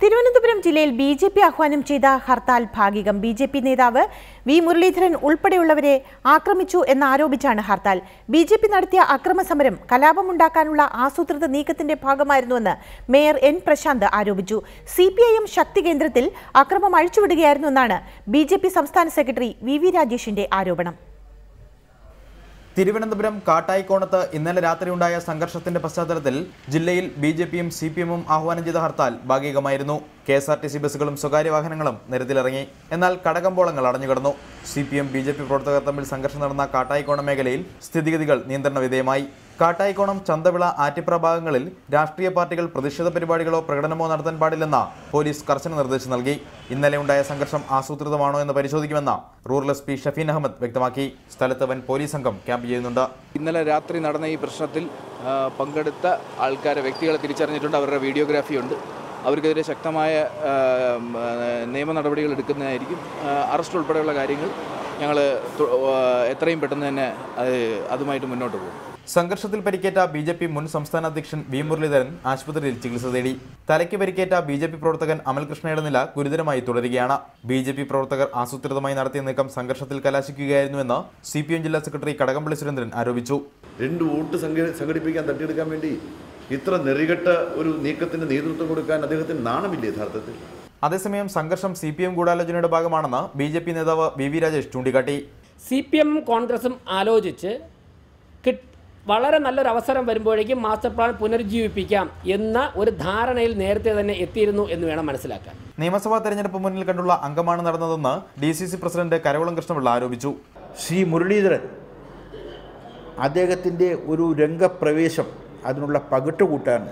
തിരുവനന്തപുരം ജില്ലയിൽ ബിജെപി ആഹ്വാനം ചെയ്ത ഹർത്താൽ ഭാഗികം. ബിജെപി നേതാവ് വി മുരളീധരൻ ഉൾപ്പെടെയുള്ളവരെ ആക്രമിച്ചു എന്നാരോപിച്ചാണ് ഹർത്താൽ. ബിജെപി നടത്തിയ അക്രമ സമരം കലാപമുണ്ടാക്കാനുള്ള ആസൂത്രിത നീക്കത്തിന്റെ ഭാഗമായിരുന്നുവെന്ന് മേയർ എൻ പ്രശാന്ത് ആരോപിച്ചു. സിപിഐഎം ശക്തി കേന്ദ്രത്തിൽ അക്രമം അഴിച്ചുവിടുകയായിരുന്നുവെന്നാണ് ബിജെപി സംസ്ഥാന സെക്രട്ടറി വി രാജേഷിന്റെ ആരോപണം. തിരുവനന്തപുരം കാട്ടായിക്കോണത്ത് ഇന്നലെ രാത്രിയുണ്ടായ സംഘർഷത്തിന്റെ പശ്ചാത്തലത്തിൽ ജില്ലയിൽ ബിജെപിയും സിപിഎമ്മും ആഹ്വാനം ചെയ്ത ഹർത്താൽ ഭാഗികമായിരുന്നു. കെഎസ്ആർടിസി ബസ്സുകളും സ്വകാര്യ വാഹനങ്ങളും നിരത്തിലിറങ്ങി. എന്നാൽ കടകമ്പോളങ്ങൾ അടഞ്ഞുകിടന്നു. സിപിഎം ബിജെപി പ്രവർത്തകർ തമ്മിൽ സംഘർഷം നടന്ന കാട്ടായിക്കോണം മേഖലയിൽ സ്ഥിതിഗതികൾ നിയന്ത്രണ വിധേയമായി. കാട്ടായിക്കോണം, ചന്തവിള, ആറ്റിപ്ര ഭാഗങ്ങളിൽ രാഷ്ട്രീയ പാർട്ടികൾ പ്രതിഷേധ പരിപാടികളോ പ്രകടനമോ നടത്താൻ പാടില്ലെന്ന് പോലീസ് കർശന നിർദ്ദേശം നൽകി. ഇന്നലെ ഉണ്ടായ സംഘർഷം ആസൂത്രിതമാണോ എന്ന് പരിശോധിക്കുമെന്ന് rural S P Shafeen Ahammed വ്യക്തമാക്കി. സ്ഥലത്ത് വൻ പോലീസ് സംഘം ക്യാമ്പ് ചെയ്യുന്നുണ്ട്. ഇന്നലെ രാത്രി നടന്ന ഈ പ്രശ്നത്തിൽ പങ്കെടുത്ത വ്യക്തികളെ തിരിച്ചറിഞ്ഞിട്ടുണ്ട്. അവരുടെ വീഡിയോഗ്രാഫിയുണ്ട്. അവർക്കെതിരെ ശക്തമായ നിയമ നടപടികൾ എടുക്കുന്നതായിരിക്കും. അറസ്റ്റ് ഉൾപ്പെടെയുള്ള കാര്യങ്ങൾ ഞങ്ങൾ എത്രയും പെട്ടെന്ന് തന്നെ അതുമായിട്ട് മുന്നോട്ട് പോകും. സംഘർഷത്തിൽ പരിക്കേറ്റ ബിജെപി മുൻ സംസ്ഥാന അധ്യക്ഷൻ വി മുരളീധരൻ ആശുപത്രിയിൽ ചികിത്സ തേടി. തലയ്ക്ക് പരിക്കേറ്റ ബിജെപി പ്രവർത്തകൻ അമൽകൃഷ്ണയുടെ നില ഗുരുതരമായി തുടരുകയാണ്. ബിജെപി പ്രവർത്തകർ ആസൂത്രിതമായി നടത്തിയ നീക്കം സംഘർഷത്തിൽ കലാശിക്കുകയായിരുന്നുവെന്ന് സിപിഎം ജില്ലാ സെക്രട്ടറി കടകംപള്ളി സുരേന്ദ്രൻ ആരോപിച്ചു. 2 വോട്ട് സംഘടിപ്പിക്കാൻ, തട്ടിയെടുക്കാൻ വേണ്ടി ഇത്ര നെറികെട്ട ഒരു നീക്കത്തിന് നേതൃത്വം കൊടുക്കാൻ അദ്ദേഹത്തിന് നാണമില്ല യഥാർത്ഥത്തിൽ. അതേസമയം സംഘർഷം സിപിഎം ഗൂഢാലോചനയുടെ ഭാഗമാണെന്ന് ബിജെപി നേതാവ് വി രാജേഷ് ചൂണ്ടിക്കാട്ടി. സിപിഎം കോൺഗ്രസും ആലോചിച്ച് വളരെ നല്ലൊരു അവസരം വരുമ്പോഴേക്കും മാസ്റ്റർ പ്ലാൻ പുനരുജ്ജീവിപ്പിക്കാം എന്ന ഒരു ധാരണയിൽ നേരത്തെ തന്നെ എത്തിയിരുന്നു എന്ന് വേണം മനസ്സിലാക്കാൻ. നിയമസഭാ തെരഞ്ഞെടുപ്പ് മുന്നിൽ കണ്ടുള്ള അംഗമാണ് നടന്നതെന്ന് DCC പ്രസിഡന്റ് കരവളം കൃഷ്ണപിള്ള ആരോപിച്ചു. ശ്രീ മുരളീധരൻ അദ്ദേഹത്തിൻ്റെ ഒരു രംഗപ്രവേശം അതിനുള്ള പകിട്ടുകൂട്ടാൻ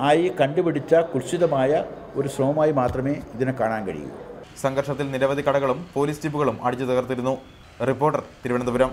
ആയി കണ്ടുപിടിച്ച കുൽസിതമായ ഒരു ശ്രമമായി മാത്രമേ ഇതിനെ കാണാൻ കഴിയൂ. സംഘർഷത്തിൽ നിരവധി കടകളും പോലീസ് ജീപ്പുകളും അടിച്ചു തകർത്തിരുന്നു. റിപ്പോർട്ടർ, തിരുവനന്തപുരം.